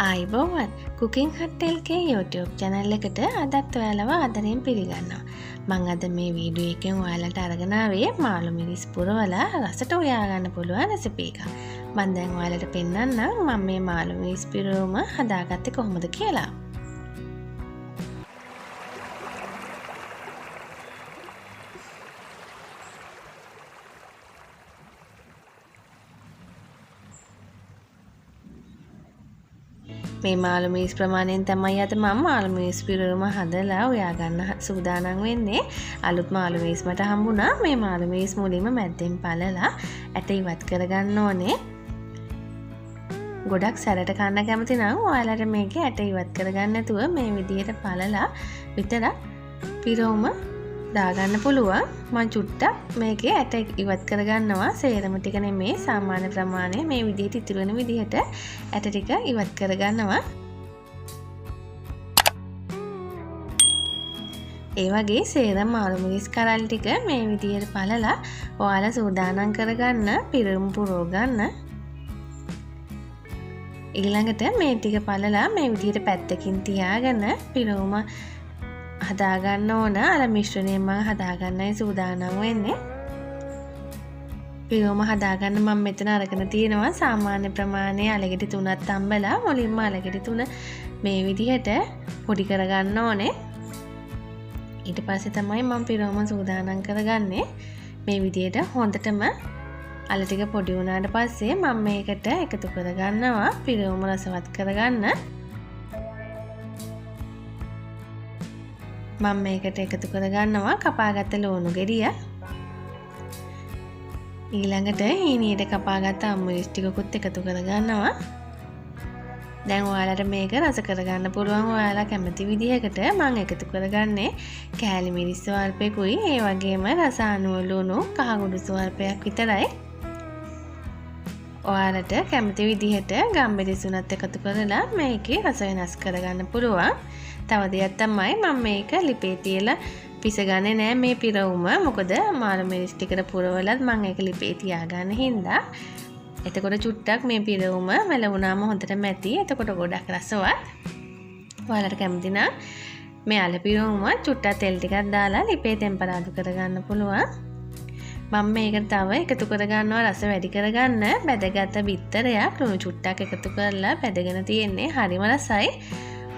ආයිබෝවන් cooking හට්ටෙල්ගේ YouTube channel එකට අදත් ඔයාලව ආදරයෙන් පිළිගන්නවා. මම අද මේ වීඩියෝ එකෙන් ඔයාලට අරගෙන ආවේ මාළුමිරිස් පුරවලා රසට උයාගන්න පුළුවන් රෙසිපි එකක්. මම දැන් ඔයාලට පෙන්නන්නම් මම මේ මාළුමිරිස් පිරවුම හදාගත්තේ කොහොමද කියලා. මේ මාළුමිරිස් ප්‍රමාණයෙන් තමයි අද මම මාළුමිරිස් පිරවුම හදලා උයා ගන්න සූදානම් වෙන්නේ. අලුත් මාළුමිරිස් මට හම්බුණා. මේ මාළුමිරිස් මුලින්ම මැද්දෙන් පළලා ඇට ඉවත් කරගන්න ඕනේ. ගොඩක් සැරට කන්න කැමති නම් ඔයාලට මේකේ ඇට ඉවත් කරගන්න නැතුව මේ විදිහට පළලා විතරක් පිරවුම දාගන්න පුළුවන්. මම චුට්ටක් මේකේ ඇට ඉවත් කරගන්නවා. සේරම ටික නෙමේ, සාමාන්‍ය ප්‍රමාණය මේ විදිහට ඉතුරු වෙන විදිහට ඇට ටික ඉවත් කරගන්නවා. ඒ වගේ සේරම මාළුමිරිස් කරල් ටික මේ විදිහට පළලා ඔයාලා සූදානම් කරගන්න පිරවුම පුරව ගන්න. ඊළඟට මේ ටික පළලා මේ විදිහට පැත්තකින් තියාගෙන පිරවුම හදාගන්න ඕන. අර මිශ්‍රණය මම හදාගන්නයි සූදානම් වෙන්නේ. පිරවුම හදාගන්න මම මෙතන අරගෙන තියෙනවා සාමාන්‍ය ප්‍රමාණයේ අලගෙඩි 3ක් තම්බලා මුලින්ම අලගෙඩි 3 මේ විදිහට පොඩි කරගන්න ඕනේ. ඊට පස්සේ තමයි මම පිරවුම සූදානම් කරගන්නේ. මේ විදිහට හොඳටම අල ටික පොඩි වුණාට පස්සේ මම මේකට එකතු කරගන්නවා පිරවුම රසවත් කරගන්න. මම මේකට එකතු කරගන්නවා කපාගත්ත ලුණු ගෙඩිය. ඊළඟට හීනියට කපාගත්ත අම්මිරිස් ටිකකුත් එකතු කරගන්නවා. දැන් ඔයාලට මේක රස කරගන්න පුළුවන් ඔයාලා කැමති විදිහකට. මම එකතු කරගන්නේ කෑලි මිරිස් ස්වල්පයකුයි ඒ වගේම රස අනුව ලුණු කහකුඩු ස්වල්පයක් විතරයි. ඔයාලට කැමති විදිහට ගම්බිරිස් උනත් එකතු කරලා මේකේ රස වෙනස් කරගන්න පුළුවන්. තව දෙයක් තමයි මම මේක ලිපේ තියලා පිසගන්නේ නෑ මේ පිරවුම. මොකද මාළුමිරිස් ටිකට පුරවලත් මම ඒක ලිපේ තියාගන්න හින්දා. එතකොට චුට්ටක් මේ පිරවුම මැලවුණාම හොඳට මැති. එතකොට ගොඩක් රසවත්. ඔයාලට කැමති නම් මේ අල පිරවුම චුට්ටක් තෙල් ටිකක් දාලා ලිපේ ටෙම්පරාදු කරගන්න පුළුවන්. මම මේකට තව එකතු කරගන්නවා රස වැඩි කරගන්න බැදගත් බිත්තරයක් ලුණු චුට්ටක් එකතු කරලා බැදගෙන තියෙන්නේ. හරිම රසයි.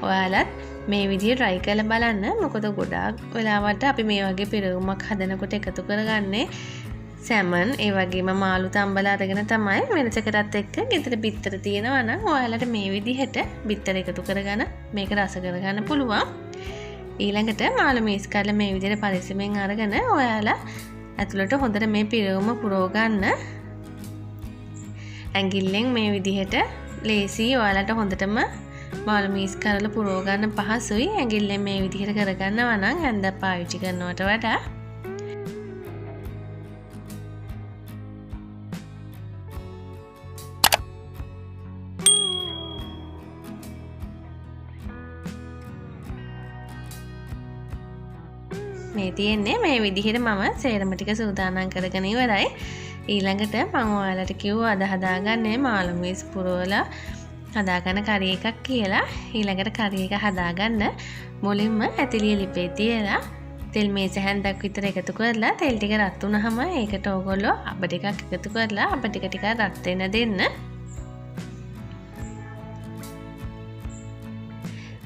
ඔයාලත් මේ විදිහ try කරලා බලන්න. මොකද ගොඩාක් වෙලාවට අපි මේ වගේ පිරවුමක් හදනකොට එකතු කරගන්නේ සැමන් ඒ වගේම මාළු තම්බලා අරගෙන තමයි. වෙනසකටත් එක්ක ගෙදර බිත්තර තියෙනවා නම් ඔයාලට මේ විදිහට බිත්තර එකතු කරගෙන මේක රස කරගන්න පුළුවන්. ඊළඟට මාළුමිරිස් කරලා මේ විදිහට පරිස්සමෙන් අරගෙන ඔයාලා ඇතුළට හොඳට මේ පිරවුම පුරව ගන්න. ඇඟිල්ලෙන් මේ විදිහට ලේසි ඔයාලට හොඳටම මාළුමිරිස් කරලා පුරව ගන්න පහසුයි. ඇඟිල්ලෙන් මේ විදිහට කරගන්නවා නම් හැන්දක් පාවිච්චි කරනවට වඩා. මේ තියෙන්නේ මේ විදිහට මම සේරම ටික සූදානම් කරගෙන ඉවරයි. ඊළඟට මම ඔයාලට කිව්වා අද හදාගන්නේ මාළුමිරිස් පුරවලා හදාගන්න කරි එකක් කියලා. ඊළඟට කරි එක හදාගන්න මුලින්ම ඇතිලිය ලිපේ තියලා තෙල් මේස හැන්දක් විතර එකතු කරලා තෙල් ටික රත් වුණාම ඒකට ඕගොල්ලෝ අබ ටිකක් එකතු කරලා අබ ටික රත් වෙන දෙන්න.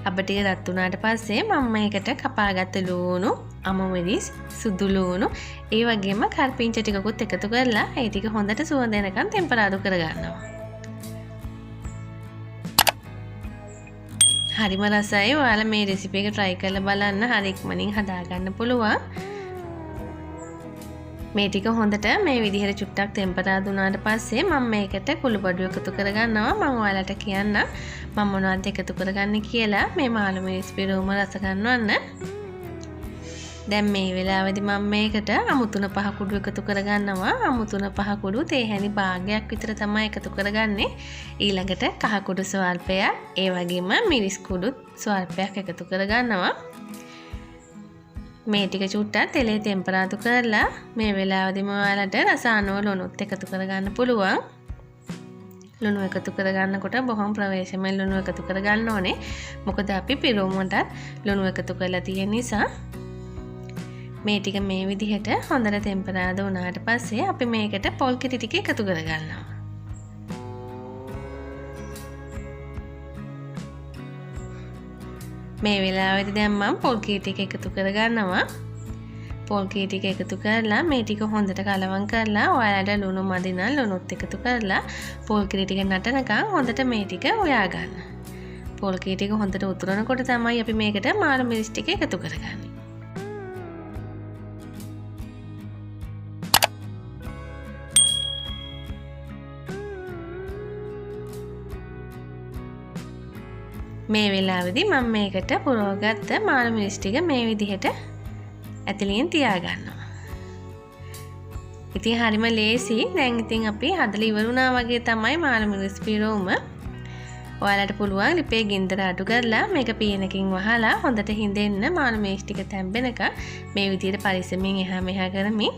අබ ටික රත් වුණාට පස්සේ මම මේකට කපාගත්ත ලුණු, අමුමිරිස්, සුදු ලුණු, ඒ වගේම කරපිංච ටිකකුත් එකතු කරලා ඒ ටික හොඳට සුවඳ එනකන් ටෙම්පරාදු කරගන්නවා. හරිම රසයි. ඔයාලා මේ රෙසිපි එක try කරලා බලන්න. හරි ඉක්මනින් හදාගන්න පුළුවන්. මේ ටික හොඳට මේ විදිහට චුට්ටක් ටෙම්පරාදු වුණාට පස්සේ මම මේකට කුළුබඩු එකතු කරගන්නවා. මම ඔයාලට කියන්නම් මම මොනවද එකතු කරගන්නේ කියලා මේ මාළුමිරිස් පිරවුම රස ගන්නවන්න. දැන් මේ වෙලාවේදී මම මේකට අමුතුන පහ කුඩු එකතු කරගන්නවා. අමුතුන පහ කුඩු තේ හැඳි භාගයක් විතර තමයි එකතු කරගන්නේ. ඊළඟට කහ කුඩු ස්වල්පයක්, ඒ වගේම මිරිස් කුඩු ස්වල්පයක් එකතු කරගන්නවා. මේ ටික චුට්ටක් තෙලේ ටෙම්පරාදු කරලා මේ වෙලාවේදීම ඔයාලට රස අනුව ලුණුත් එකතු කරගන්න පුළුවන්. ලුණු එකතු කරගන්නකොට බොහොම ප්‍රවේශමෙන් ලුණු එකතු කරගන්න ඕනේ. මොකද අපි පිරෝමුවටත් ලුණු එකතු කරලා තියෙන නිසා. මේ ටික මේ විදිහට හොඳට ටෙම්පරාද වුණාට පස්සේ අපි මේකට පොල් කිරි ටික එකතු කරගන්නවා. මේ වෙලාවේදී දැන් මම පොල් කිරි ටික එකතු කරගන්නවා. පොල් කිරි ටික එකතු කරලා මේ ටික හොඳට කලවම් කරලා ඔයාලට ලුණු මදි නම් ලුණුත් එකතු කරලා පොල් කිරි ටික නටනකම් හොඳට මේ ටික උයා ගන්න. පොල් කිරි ටික හොඳට උතුරනකොට තමයි අපි මේකට මාළු මිරිස් ටික එකතු කරගන්නේ. මේ වෙලාවේදී මම මේකට පුරවගත්ත මාළු මිරිස් ටික මේ විදිහට ඇතුලින් තියාගන්නවා. ඉතින් හරිම ලේසි. දැන් ඉතින් අපි හදලා ඉවරුණා වගේ තමයි මාළුමිරිස් පිරෝම. ඔයාලට පුළුවන් ලිපේ ගින්දර අඩු කරලා මේක පීනකින් වහලා හොඳට හිඳෙන්න මාළුමිරිස් ටික තැම්බෙනකන් මේ විදිහට පරිස්සමින් එහා මෙහා කරමින්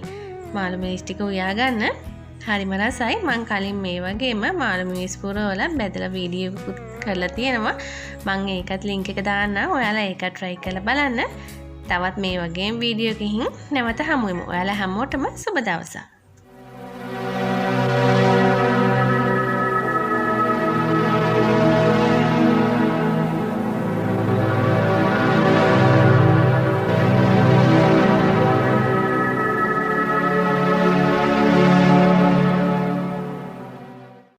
මාළුමිරිස් ටික උයා ගන්න. හරිම රසයි. මම කලින් මේ වගේම මාළුමිරිස් පුරවලා බෙදලා වීඩියෝ එකක් කරලා තියෙනවා. මම ඒකත් link එක දාන්නම්. ඔයාලා ඒක try කරලා බලන්න. තවත් මේ වගේ වීඩියෝ එකකින් නැවත හමු වෙමු. ඔයාලා හැමෝටම සුබ දවසක්.